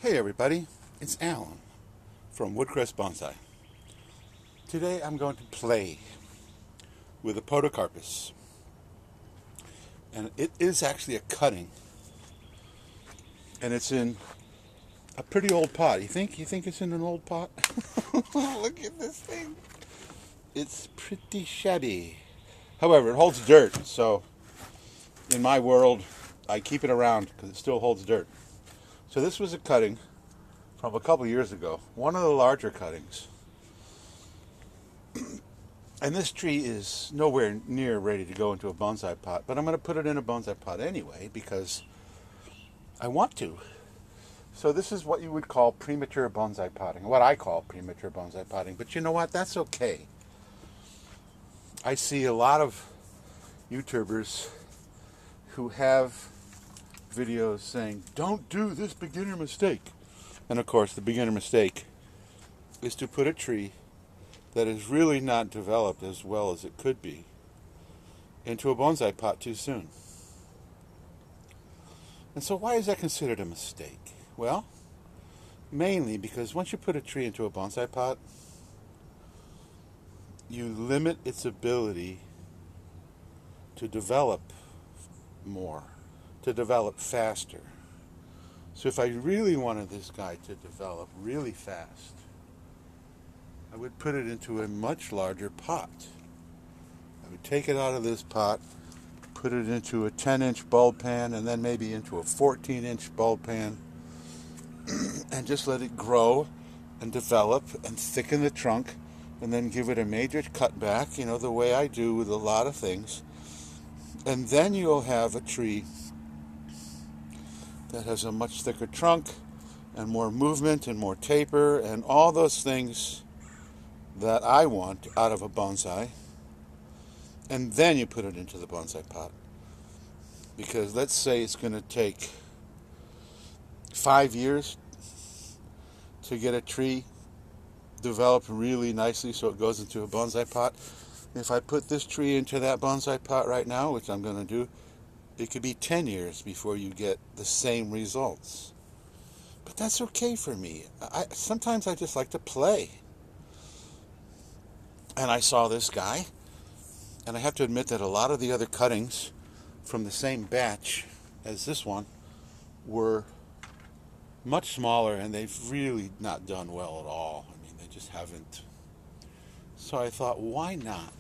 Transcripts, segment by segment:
Hey everybody, it's Alan from Woodcrest Bonsai. Today I'm going to play with a Podocarpus. And it is actually a cutting. And it's in a pretty old pot. You think it's in an old pot? Look at this thing. It's pretty shabby. However, it holds dirt, so in my world, I keep it around because it still holds dirt. So this was a cutting from a couple years ago, one of the larger cuttings. And this tree is nowhere near ready to go into a bonsai pot, but I'm going to put it in a bonsai pot anyway because I want to. So this is what you would call premature bonsai potting, what I call premature bonsai potting. But you know what? That's okay. I see a lot of YouTubers who have videos saying, don't do this beginner mistake. And of course, the beginner mistake is to put a tree that is really not developed as well as it could be into a bonsai pot too soon. And so why is that considered a mistake? Well, mainly because once you put a tree into a bonsai pot, you limit its ability to develop more, to develop faster. So if I really wanted this guy to develop really fast, I would put it into a much larger pot. I would take it out of this pot, put it into a 10-inch bulb pan, and then maybe into a 14-inch bulb pan, and just let it grow and develop and thicken the trunk, and then give it a major cutback, the way I do with a lot of things. And then you'll have a tree that has a much thicker trunk and more movement and more taper and all those things that I want out of a bonsai. And then you put it into the bonsai pot. Because let's say it's going to take 5 years to get a tree developed really nicely so it goes into a bonsai pot. If I put this tree into that bonsai pot right now, which I'm going to do, it could be 10 years before you get the same results. But that's okay for me. Sometimes I just like to play. And I saw this guy, and I have to admit that a lot of the other cuttings from the same batch as this one were much smaller, and they've really not done well at all. I mean, they just haven't. So I thought, why not?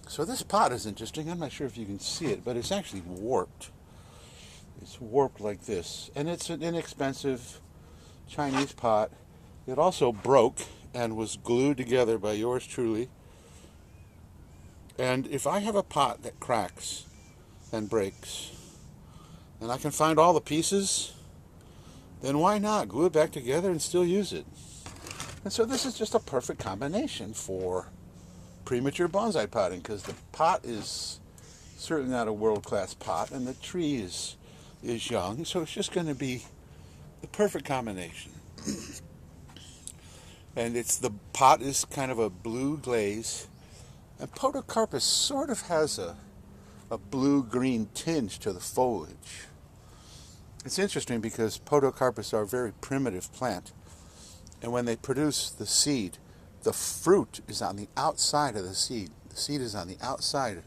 So this pot is interesting. I'm not sure if you can see it, but it's actually warped. It's warped like this. And it's an inexpensive Chinese pot. It also broke and was glued together by yours truly. And if I have a pot that cracks and breaks, and I can find all the pieces, then why not glue it back together and still use it? And so this is just a perfect combination for premature bonsai potting, because the pot is certainly not a world-class pot, and the tree is young, so it's just going to be the perfect combination. And the pot is kind of a blue glaze, and Podocarpus sort of has a blue-green tinge to the foliage. It's interesting because Podocarpus are a very primitive plant, and when they produce the seed, the fruit is on the outside of the seed. The seed is on the outside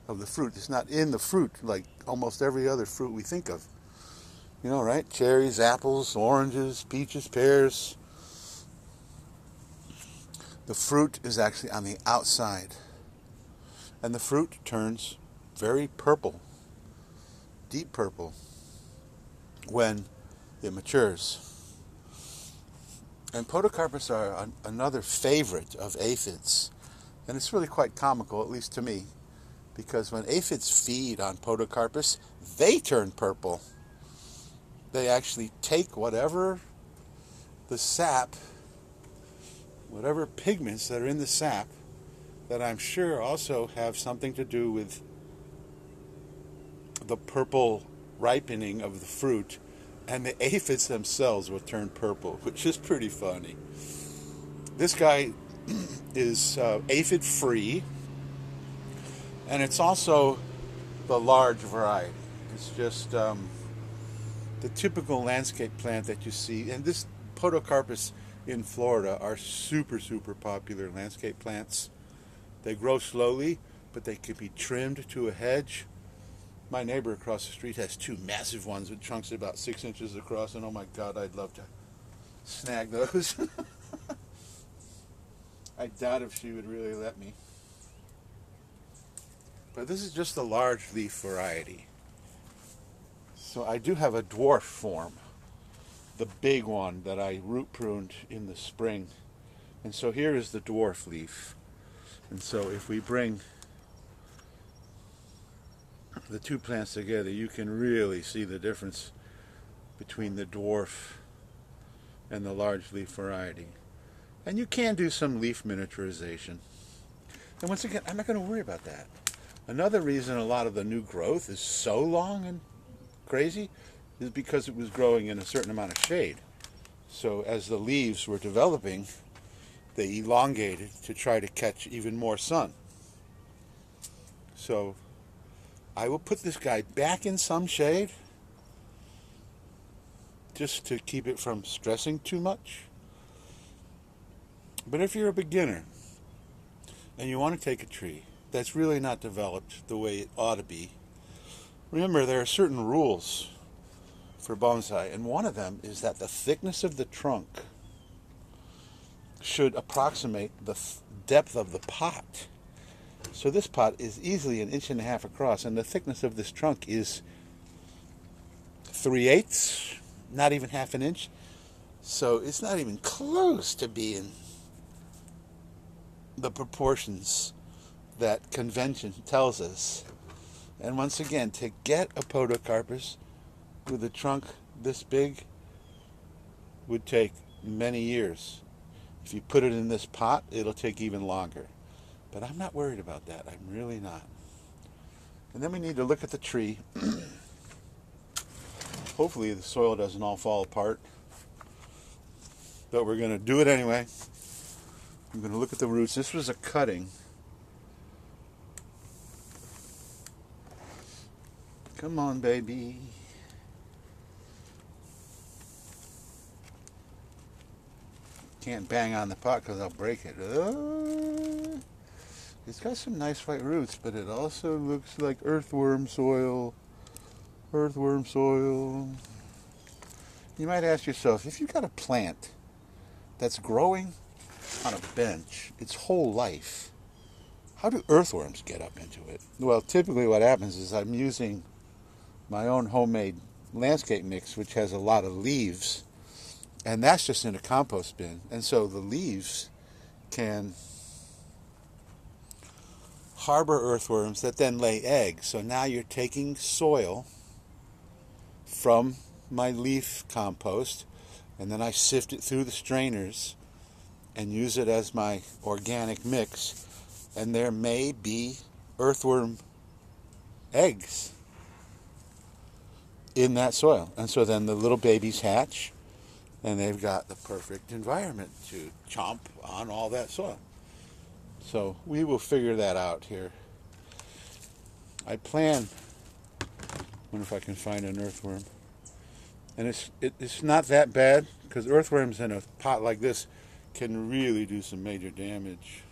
of the fruit. It's not in the fruit like almost every other fruit we think of. Right? Cherries, apples, oranges, peaches, pears. The fruit is actually on the outside. And the fruit turns very purple, deep purple, when it matures. And Podocarpus are another favorite of aphids. And it's really quite comical, at least to me, because when aphids feed on Podocarpus, they turn purple. They actually take whatever the sap, whatever pigments that are in the sap, that I'm sure also have something to do with the purple ripening of the fruit, and the aphids themselves will turn purple, which is pretty funny. This guy is aphid-free, and it's also the large variety. It's just the typical landscape plant that you see, and this Podocarpus in Florida are super, super popular landscape plants. They grow slowly, but they could be trimmed to a hedge. My neighbor across the street has two massive ones with trunks about 6 inches across, and oh my God, I'd love to snag those. I doubt if she would really let me. But this is just the large leaf variety. So I do have a dwarf form, the big one that I root pruned in the spring. And so here is the dwarf leaf. And so if we bring the two plants together, you can really see the difference between the dwarf and the large leaf variety. And you can do some leaf miniaturization. And once again, I'm not going to worry about that. Another reason a lot of the new growth is so long and crazy is because it was growing in a certain amount of shade. So as the leaves were developing, they elongated to try to catch even more sun. So I will put this guy back in some shade just to keep it from stressing too much. But if you're a beginner and you want to take a tree that's really not developed the way it ought to be, remember there are certain rules for bonsai, and one of them is that the thickness of the trunk should approximate the depth of the pot. So this pot is easily 1.5 inches across, and the thickness of this trunk is 3/8, not even half an inch. So it's not even close to being the proportions that convention tells us. And once again, to get a Podocarpus with a trunk this big would take many years. If you put it in this pot, it'll take even longer. But I'm not worried about that. I'm really not. And then we need to look at the tree. Hopefully the soil doesn't all fall apart. But we're going to do it anyway. I'm going to look at the roots. This was a cutting. Come on, baby. Can't bang on the pot because I'll break it. It's got some nice white roots, but it also looks like earthworm soil. Earthworm soil. You might ask yourself, if you've got a plant that's growing on a bench its whole life, how do earthworms get up into it? Well, typically what happens is I'm using my own homemade landscape mix, which has a lot of leaves, and that's just in a compost bin. And so the leaves can harbor earthworms that then lay eggs. So now you're taking soil from my leaf compost, and then I sift it through the strainers and use it as my organic mix, and there may be earthworm eggs in that soil. And so then the little babies hatch, and they've got the perfect environment to chomp on all that soil. So we will figure that out here. I plan, wonder if I can find an earthworm. And it's not that bad, because earthworms in a pot like this can really do some major damage.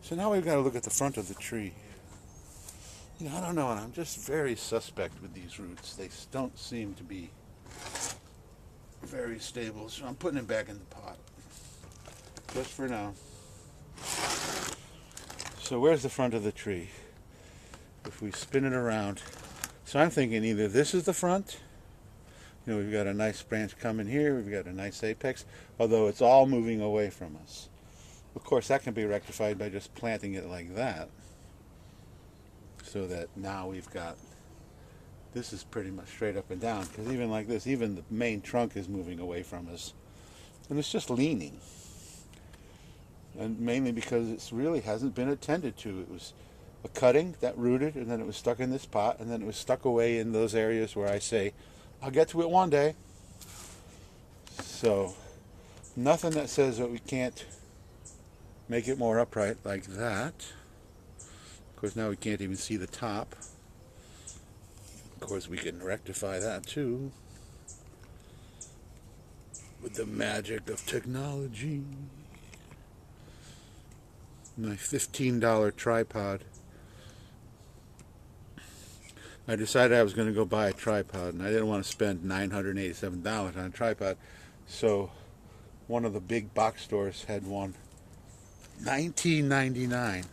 So now we've got to look at the front of the tree. You know, I don't know, and I'm just very suspect with these roots. They don't seem to be very stable, so I'm putting it back in the pot. Just for now. So where's the front of the tree? If we spin it around. So I'm thinking either this is the front. You know, we've got a nice branch coming here. We've got a nice apex, although it's all moving away from us. Of course, that can be rectified by just planting it like that. So that now we've got, this is pretty much straight up and down, because even like this, even the main trunk is moving away from us. And it's just leaning. And mainly because it really hasn't been attended to. It was a cutting that rooted, and then it was stuck in this pot, and then it was stuck away in those areas where I say, I'll get to it one day. So, nothing that says that we can't make it more upright like that. Of course, now we can't even see the top. Of course, we can rectify that too with the magic of technology. My $15 tripod. I decided I was going to go buy a tripod, and I didn't want to spend $987 on a tripod. So one of the big box stores had one, $19.99.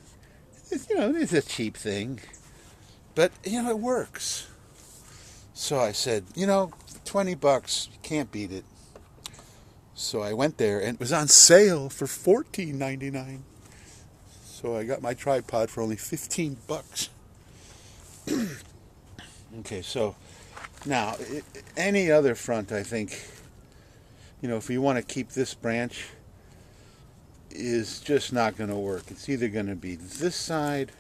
It's a cheap thing, but it works. So I said, $20, you can't beat it. So I went there, and it was on sale for $14.99. So I got my tripod for only $15. Okay, so now any other front, I think, if you want to keep this branch, is just not going to work. It's either going to be this side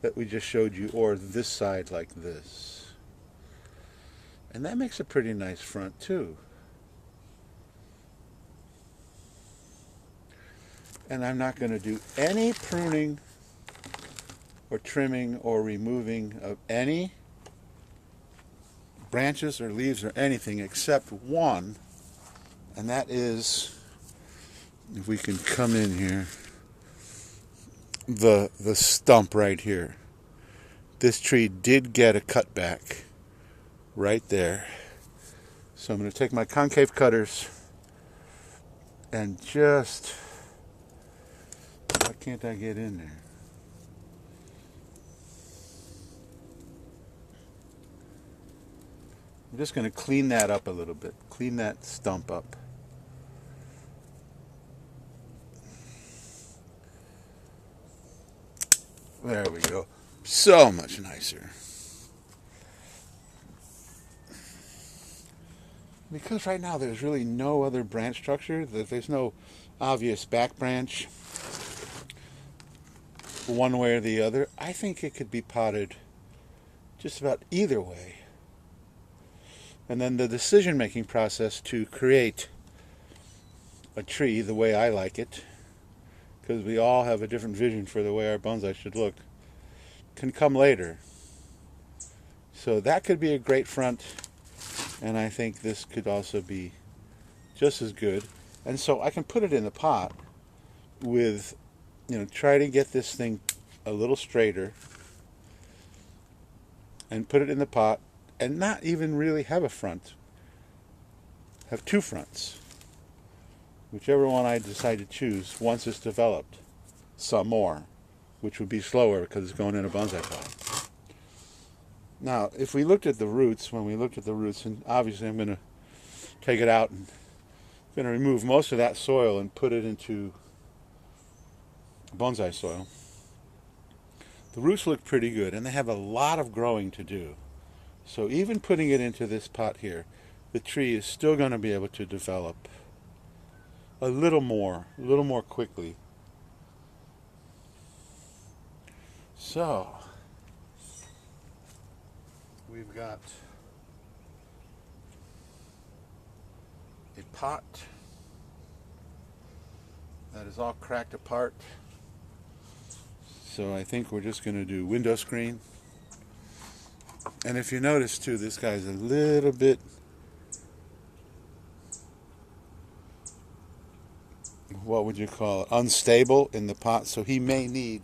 that we just showed you, or this side like this. And that makes a pretty nice front too. And I'm not going to do any pruning or trimming or removing of any branches or leaves or anything except one, and that is, if we can come in here, the stump right here. This tree did get a cutback right there. So I'm going to take my concave cutters and just, why can't I get in there? I'm just going to clean that up a little bit. Clean that stump up. There we go. So much nicer. Because right now there's really no other branch structure. There's no obvious back branch one way or the other. I think it could be potted just about either way. And then the decision-making process to create a tree the way I like it, because we all have a different vision for the way our bonsai should look, can come later. So that could be a great front, and I think this could also be just as good. And so I can put it in the pot with, try to get this thing a little straighter, and put it in the pot, and not even really have a front. Have two fronts. Whichever one I decide to choose once it's developed. Some more, which would be slower because it's going in a bonsai pot. Now, if we looked at the roots, and obviously I'm going to take it out and I'm going to remove most of that soil and put it into bonsai soil. The roots look pretty good, and they have a lot of growing to do. So even putting it into this pot here, the tree is still going to be able to develop a little more quickly. So, we've got a pot that is all cracked apart. So I think we're just going to do window screen. And if you notice too, this guy's a little bit what would you call it, unstable in the pot, so he may need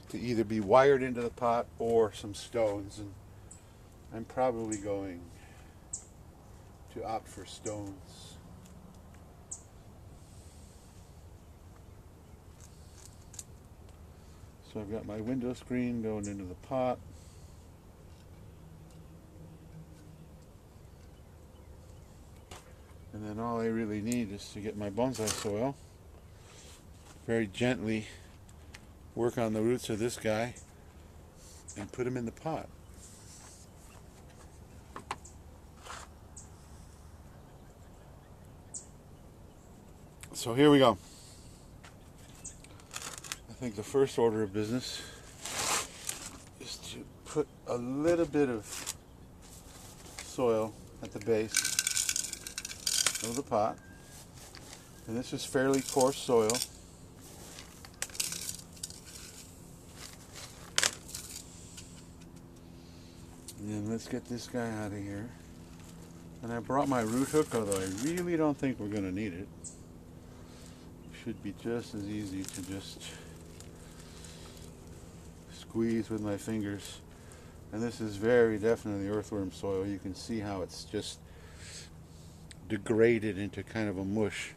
to either be wired into the pot or some stones, and I'm probably going to opt for stones. So I've got my window screen going into the pot. And then all I really need is to get my bonsai soil, very gently work on the roots of this guy, and put him in the pot. So here we go. I think the first order of business is to put a little bit of soil at the base of the pot, and this is fairly coarse soil. And let's get this guy out of here. And I brought my root hook, although I really don't think we're going to need it. Should be just as easy to just squeeze with my fingers. And this is very definitely earthworm soil. You can see how it's just degraded into kind of a mush.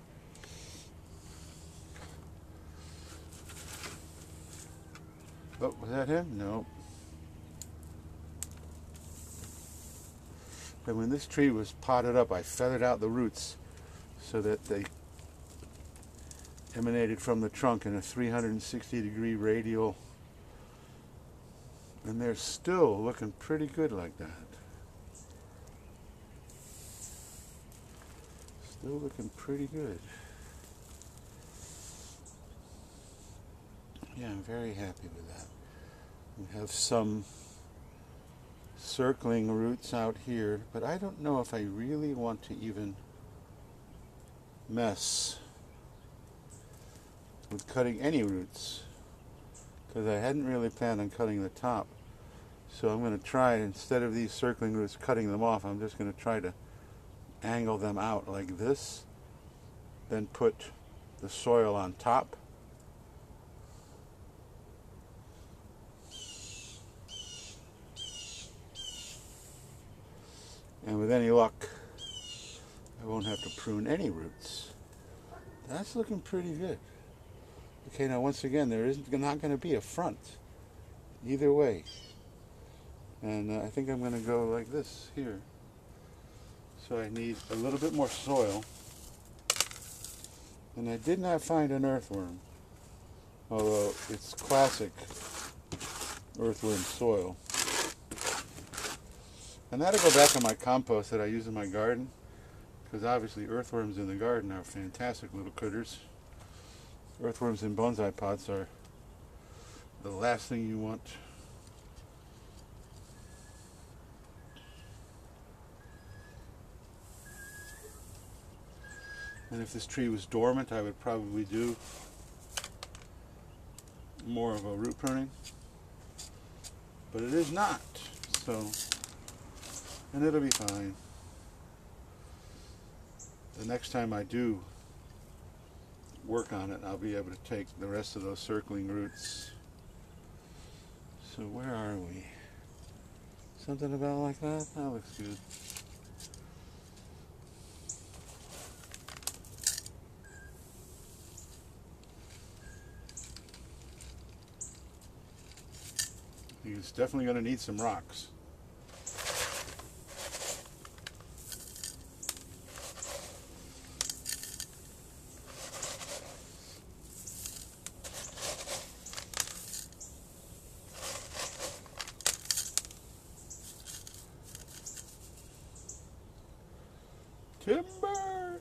Oh, was that him? No. And when this tree was potted up, I feathered out the roots so that they emanated from the trunk in a 360-degree radial. And they're still looking pretty good like that. Still looking pretty good. Yeah, I'm very happy with that. We have some circling roots out here, but I don't know if I really want to even mess with cutting any roots, because I hadn't really planned on cutting the top. So I'm going to try, instead of these circling roots cutting them off, I'm just going to try to angle them out like this, then put the soil on top. And with any luck, I won't have to prune any roots. That's looking pretty good. Okay, now once again, there isn't not going to be a front either way. And I think I'm going to go like this here. So I need a little bit more soil. And I did not find an earthworm, although it's classic earthworm soil. And that'll go back on my compost that I use in my garden, because obviously earthworms in the garden are fantastic little critters. Earthworms in bonsai pots are the last thing you want. And if this tree was dormant, I would probably do more of a root pruning. But it is not, so, and it'll be fine. The next time I do work on it, I'll be able to take the rest of those circling roots. So where are we? Something about like that? That looks good. It's definitely going to need some rocks. Timber!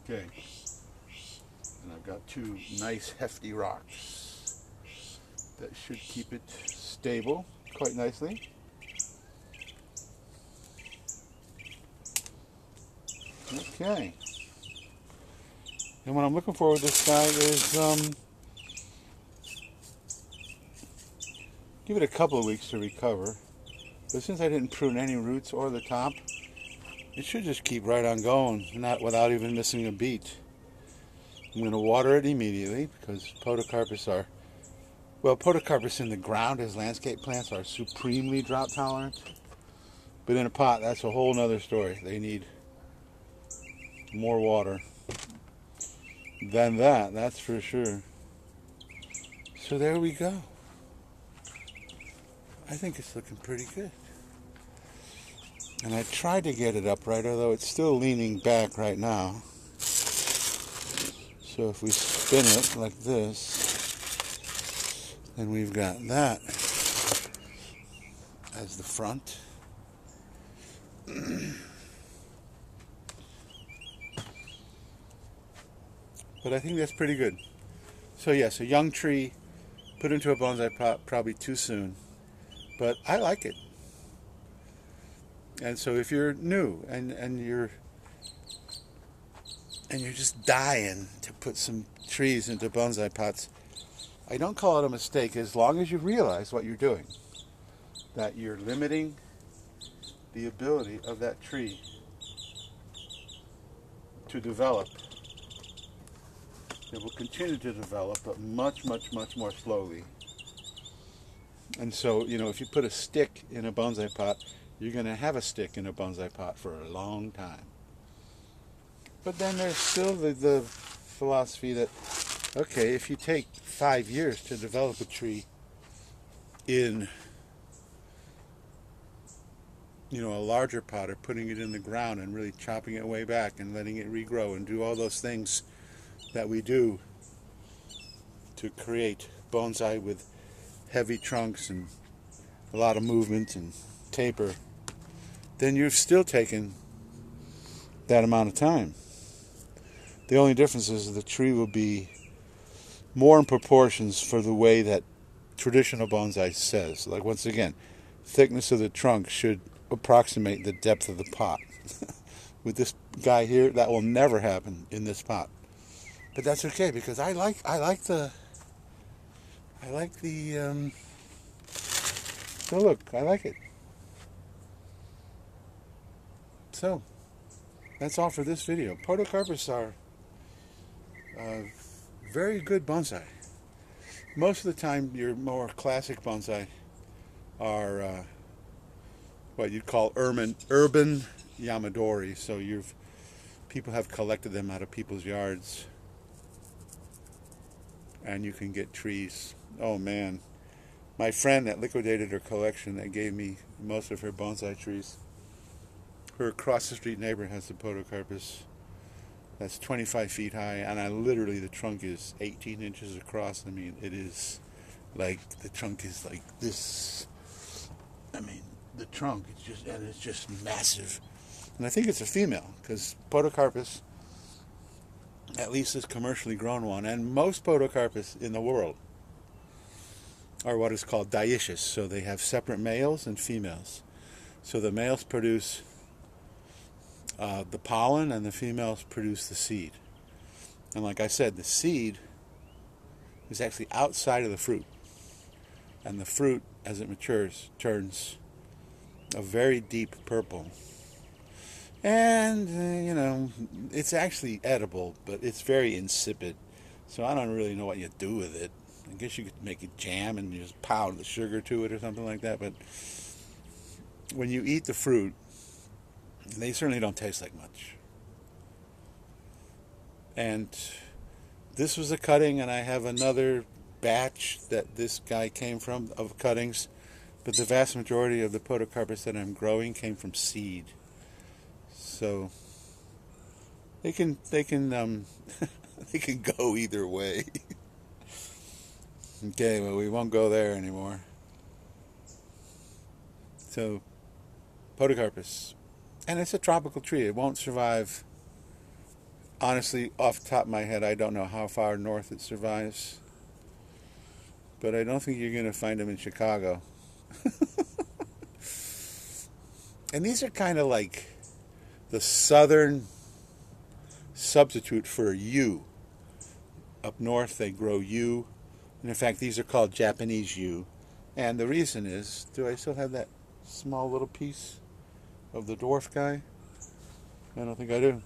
Okay, and I've got two nice hefty rocks that should keep it stable quite nicely. Okay, and what I'm looking for with this guy is give it a couple of weeks to recover, but since I didn't prune any roots or the top, it should just keep right on going, not without even missing a beat. I'm going to water it immediately because Podocarpus are, well, Podocarpus in the ground as landscape plants are supremely drought tolerant. But in a pot, that's a whole nother story. They need more water than that, that's for sure. So there we go. I think it's looking pretty good. And I tried to get it upright, although it's still leaning back right now. So if we spin it like this, then we've got that as the front. But I think that's pretty good. So yes, a young tree put into a bonsai pot, probably too soon. But I like it. And so if you're new and you're and you're just dying to put some trees into bonsai pots, I don't call it a mistake as long as you realize what you're doing. That you're limiting the ability of that tree to develop. It will continue to develop, but much, much, much more slowly. And so, if you put a stick in a bonsai pot, you're going to have a stick in a bonsai pot for a long time. But then there's still the philosophy that, okay, if you take 5 years to develop a tree in, a larger pot, or putting it in the ground and really chopping it way back and letting it regrow and do all those things that we do to create bonsai with heavy trunks and a lot of movement and taper, then you've still taken that amount of time. The only difference is the tree will be more in proportions for the way that traditional bonsai says. Like, once again, thickness of the trunk should approximate the depth of the pot. With this guy here, that will never happen in this pot. But that's okay, because I like the look. I like it. So that's all for this video. Podocarpus are very good bonsai. Most of the time, your more classic bonsai are what you'd call urban yamadori. So people have collected them out of people's yards, and you can get trees. Oh man, my friend that liquidated her collection, that gave me most of her bonsai trees, her across the street neighbor has a Podocarpus that's 25 feet high, and the trunk is 18 inches across. I mean, it is like, the trunk is like this. I mean, the trunk, it's just massive. And I think it's a female, because Podocarpus, at least this commercially grown one, and most Podocarpus in the world, are what is called dioecious. So they have separate males and females. So the males produce the pollen, and the females produce the seed. And like I said, the seed is actually outside of the fruit. And the fruit, as it matures, turns a very deep purple. And, it's actually edible, but it's very insipid. So I don't really know what you do with it. I guess you could make it jam and you just pound the sugar to it or something like that. But when you eat the fruit, they certainly don't taste like much. And this was a cutting, and I have another batch that this guy came from of cuttings. But the vast majority of the Podocarpus that I'm growing came from seed. So they can they can go either way. Okay, well, we won't go there anymore. So Podocarpus, and it's a tropical tree. It won't survive. Honestly, off the top of my head, I don't know how far north it survives. But I don't think you're going to find them in Chicago. And these are kind of like the southern substitute for yew. Up north, they grow yew. And in fact, these are called Japanese yew. And the reason is, do I still have that small little piece of the dwarf guy? I don't think I do.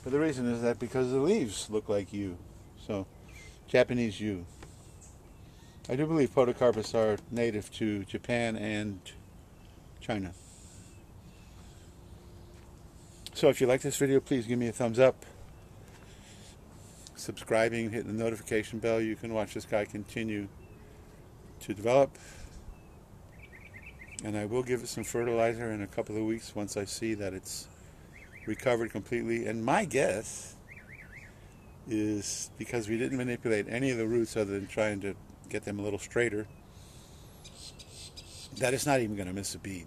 But the reason is that because the leaves look like yew. So, Japanese yew. I do believe Podocarpus are native to Japan and China. So if you like this video, please give me a thumbs up. Subscribing, hitting the notification bell. You can watch this guy continue to develop. And I will give it some fertilizer in a couple of weeks once I see that it's recovered completely. And my guess is, because we didn't manipulate any of the roots other than trying to get them a little straighter, that it's not even going to miss a beat.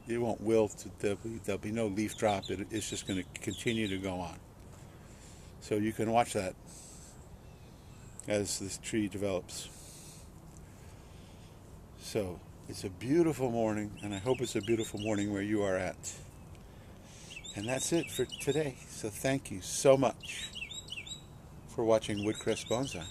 It won't wilt. There'll be no leaf drop. It's just going to continue to go on. So you can watch that as this tree develops. So it's a beautiful morning, and I hope it's a beautiful morning where you are at. And that's it for today. So thank you so much for watching Woodcrest Bonsai.